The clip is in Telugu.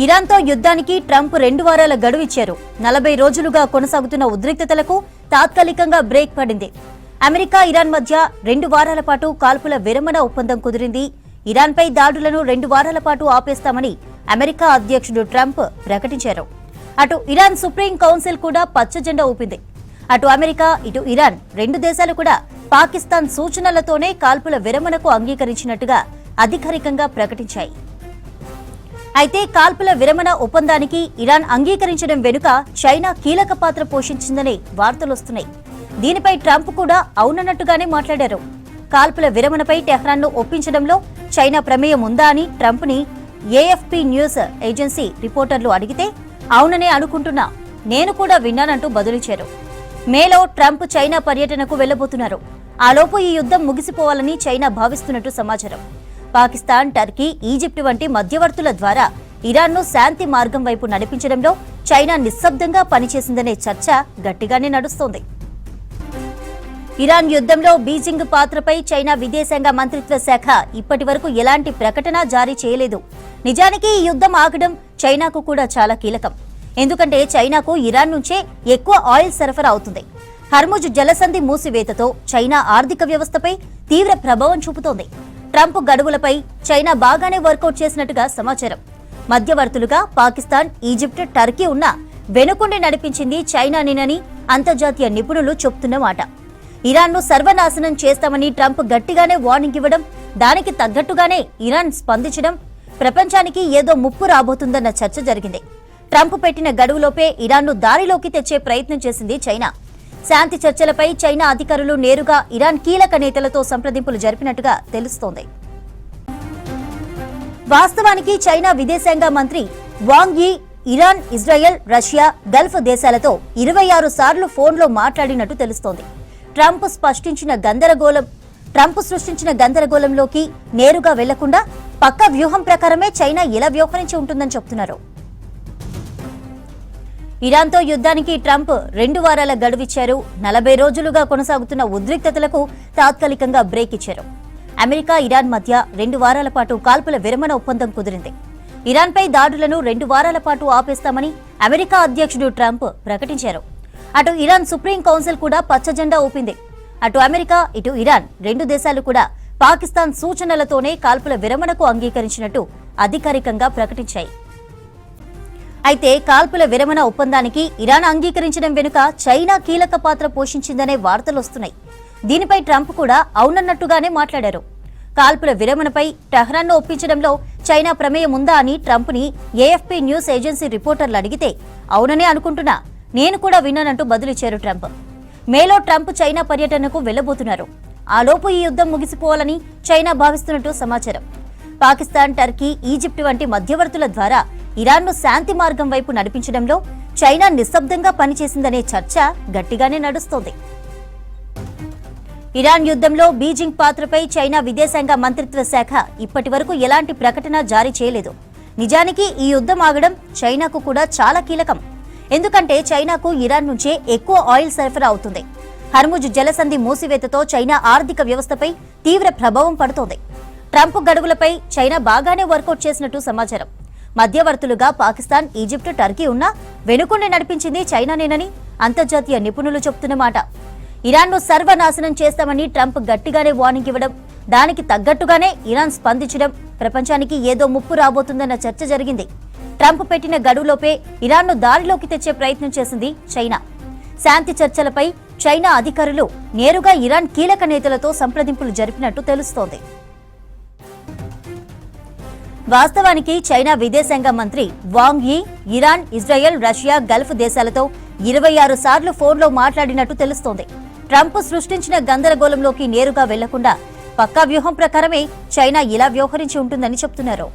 ఇరాన్తో యుద్ధానికి ట్రంప్ 2 వారాల గడువు ఇచ్చారు. 40 రోజులుగా కొనసాగుతున్న ఉద్రిక్తతలకు తాత్కాలికంగా బ్రేక్ పడింది. అమెరికా, ఇరాన్ మధ్య 2 వారాల పాటు కాల్పుల విరమణ ఒప్పందం కుదిరింది. ఇరాన్పై దాడులను 2 వారాల పాటు ఆపేస్తామని అమెరికా అధ్యక్షుడు ట్రంప్ ప్రకటించారు. అటు ఇరాన్ సుప్రీం కౌన్సిల్ కూడా పచ్చ జెండా ఊపింది. అటు అమెరికా, ఇటు ఇరాన్ 2 దేశాలు కూడా పాకిస్తాన్ సూచనలతోనే కాల్పుల విరమణకు అంగీకరించినట్టుగా అధికారికంగా ప్రకటించాయి. అయితే కాల్పుల విరమణ ఒప్పందానికి ఇరాన్ అంగీకరించడం వెనుక చైనా కీలక పాత్ర పోషించిందనే వార్తలొస్తున్నాయి. దీనిపై ట్రంప్ కూడా అవునన్నట్టుగానే మాట్లాడారు. కాల్పుల విరమణపై టెహ్రాన్ను ఒప్పించడంలో చైనా ప్రమేయం ఉందా అని ట్రంప్ని ఏఎఫ్పీ న్యూస్ ఏజెన్సీ రిపోర్టర్లు అడిగితే అవుననే అనుకుంటున్నా, నేను కూడా విన్నానంటూ బదులిచ్చారు. మేలో ట్రంప్ చైనా పర్యటనకు వెళ్లబోతున్నారు. ఆలోపు ఈ యుద్ధం ముగిసిపోవాలని చైనా భావిస్తున్నట్టు సమాచారం. పాకిస్తాన్, టర్కీ, ఈజిప్ట్ వంటి మధ్యవర్తుల ద్వారా ఇరాన్ను శాంతి మార్గం వైపు నడిపించడంలో చైనా నిశ్శబ్దంగా పనిచేసిందనే చర్చ గట్టిగానే నడుస్తోంది. ఇరాన్ యుద్ధంలో బీజింగ్ పాత్రపై చైనా విదేశాంగ మంత్రిత్వ శాఖ ఇప్పటి వరకు ఎలాంటి ప్రకటన జారీ చేయలేదు. నిజానికి ఈ యుద్ధం ఆగడం చైనాకు కూడా చాలా కీలకం. ఎందుకంటే చైనాకు ఇరాన్ నుంచే ఎక్కువ ఆయిల్ సరఫరా అవుతుంది. హర్ముజ్ జలసంధి మూసివేతతో చైనా ఆర్థిక వ్యవస్థపై తీవ్ర ప్రభావం చూపుతోంది. ట్రంప్ గడువులపై చైనా బాగానే వర్కౌట్ చేసినట్టుగా సమాచారం. మధ్యవర్తులుగా పాకిస్తాన్, ఈజిప్ట్, టర్కీ ఉన్నా వెనుకుండి నడిపించింది చైనానేనని అంతర్జాతీయ నిపుణులు చెబుతున్న మాట. ఇరాన్ను సర్వనాశనం చేస్తామని ట్రంప్ గట్టిగానే వార్నింగ్ ఇవ్వడం, దానికి తగ్గట్టుగానే ఇరాన్ స్పందించడం, ప్రపంచానికి ఏదో ముప్పు రాబోతుందన్న చర్చ జరిగింది. ట్రంప్ పెట్టిన గడువులోపే ఇరాన్ను దారిలోకి తెచ్చే ప్రయత్నం చేసింది చైనా. శాంతి చర్చలపై చైనా అధికారులు నేరుగా ఇరాన్ కీలక నేతలతో సంప్రదింపులు జరిపినట్టుగా తెలుస్తోంది. వాస్తవానికి చైనా విదేశాంగ మంత్రి వాంగ్ యీ ఇరాన్, ఇజ్రాయెల్, రష్యా, గల్ఫ్ దేశాలతో 26 సార్లు ఫోన్లో మాట్లాడినట్టు తెలుస్తోంది. ట్రంప్ సృష్టించిన గందరగోళంలోకి నేరుగా వెళ్లకుండా పక్క వ్యూహం ప్రకారమే చైనా ఎలా వ్యవహరించి ఉంటుందని చెబుతున్నారు. ఇరాన్తో యుద్ధానికి ట్రంప్ 2 వారాల గడువిచ్చారు. 40 రోజులుగా కొనసాగుతున్న ఉద్రిక్తతలకు తాత్కాలికంగా బ్రేక్ ఇచ్చారు. అమెరికా, ఇరాన్ మధ్య 2 వారాల పాటు కాల్పుల విరమణ ఒప్పందం కుదిరింది. ఇరాన్పై దాడులను 2 వారాల పాటు ఆపేస్తామని అమెరికా అధ్యక్షుడు ట్రంప్ ప్రకటించారు. అటు ఇరాన్ సుప్రీం కౌన్సిల్ కూడా పచ్చ జెండా ఊపింది. అటు అమెరికా, ఇటు ఇరాన్ 2 దేశాలు కూడా పాకిస్తాన్ సూచనలతోనే కాల్పుల విరమణకు అంగీకరించినట్టు అధికారికంగా ప్రకటించాయి. అయితే కాల్పుల విరమణ ఒప్పందానికి ఇరాన్ అంగీకరించడం వెనుక చైనా కీలక పాత్ర పోషించిందనే వార్తలొస్తున్నాయి. దీనిపై ట్రంప్ కూడా అవునన్నట్టుగానే మాట్లాడారు. కాల్పుల విరమణపై టెహ్రాన్ను ఒప్పించడంలో చైనా ప్రమేయం ఉందా అని ట్రంప్ని ఏఎఫ్పీ న్యూస్ ఏజెన్సీ రిపోర్టర్లు అడిగితే అవుననే అనుకుంటున్నా, నేను కూడా విన్నానంటూ బదులిచ్చారు ట్రంప్. మేలో ట్రంప్ చైనా పర్యటనకు వెళ్లబోతున్నారు. ఆలోపు ఈ యుద్ధం ముగిసిపోవాలని చైనా భావిస్తున్నట్టు సమాచారం. పాకిస్తాన్, టర్కీ, ఈజిప్ట్ వంటి మధ్యవర్తుల ద్వారా ఇరాన్ను శాంతి మార్గం వైపు నడిపించడంలో చైనా నిశ్శబ్దంగా పనిచేసిందనే చర్చ గట్టిగానే నడుస్తోంది. ఇరాన్ యుద్ధంలో బీజింగ్ పాత్రపై చైనా విదేశాంగ మంత్రిత్వ శాఖ ఇప్పటి వరకు ఎలాంటి ప్రకటన జారీ చేయలేదు. నిజానికి ఈ యుద్ధం ఆగడం చైనాకు కూడా చాలా కీలకం. ఎందుకంటే చైనాకు ఇరాన్ నుంచే ఎక్కువ ఆయిల్ సరఫరా అవుతుంది. హర్ముజ్ జలసంధి మూసివేతతో చైనా ఆర్థిక వ్యవస్థపై తీవ్ర ప్రభావం పడుతోంది. ట్రంప్ గడువులపై చైనా బాగానే వర్కౌట్ చేసినట్టు సమాచారం. మధ్యవర్తులుగా పాకిస్తాన్, ఈజిప్ట్, టర్కీ ఉన్నా వెనుకుండి నడిపించింది చైనానేనని అంతర్జాతీయ నిపుణులు చెబుతున్న మాట. ఇరాన్ను సర్వనాశనం చేస్తామని ట్రంప్ గట్టిగానే వార్నింగ్ ఇవ్వడం, దానికి తగ్గట్టుగానే ఇరాన్ స్పందించడం, ప్రపంచానికి ఏదో ముప్పు రాబోతుందన్న చర్చ జరిగింది. ట్రంప్ పెట్టిన గడువులోపే ఇరాన్ను దారిలోకి తెచ్చే ప్రయత్నం చేసింది చైనా. శాంతి చర్చలపై చైనా అధికారులు నేరుగా ఇరాన్ కీలక నేతలతో సంప్రదింపులు జరిపినట్టు తెలుస్తోంది. వాస్తవానికి చైనా విదేశాంగ మంత్రి వాంగ్ యీ ఇరాన్, ఇజ్రాయెల్, రష్యా, గల్ఫ్ దేశాలతో 26 సార్లు ఫోన్లో మాట్లాడినట్టు తెలుస్తోంది. ట్రంప్ సృష్టించిన గందరగోళంలోకి నేరుగా వెళ్లకుండా పక్కా వ్యూహం ప్రకారమే చైనా ఇలా వ్యవహరించి ఉంటుందని చెబుతున్నారు.